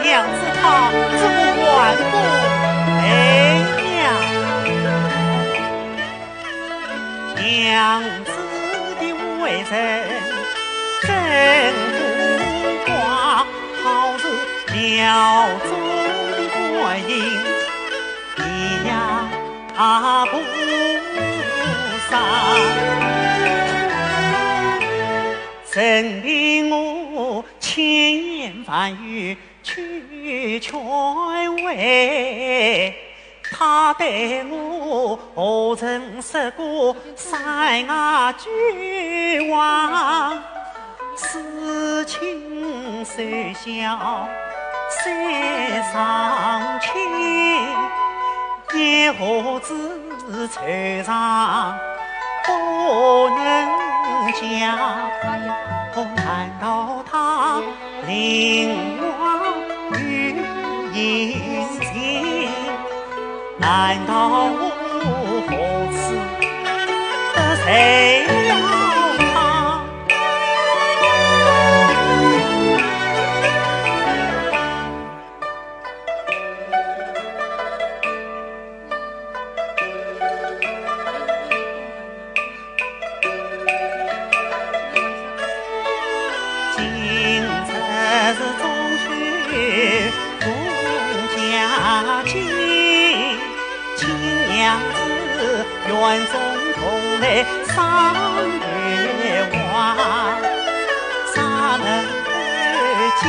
娘子她怎么万不陪呀？娘子的为人真不挂，好似庙中的观音，一样不伤。任凭我千言万语去劝慰，他对我何曾说过三句话？此情虽小虽伤情，也何止惆怅不能讲。难道他令我与阴间？难道我何此得谁了他？是终须共家亲，亲娘子园中同来赏月花，啥能家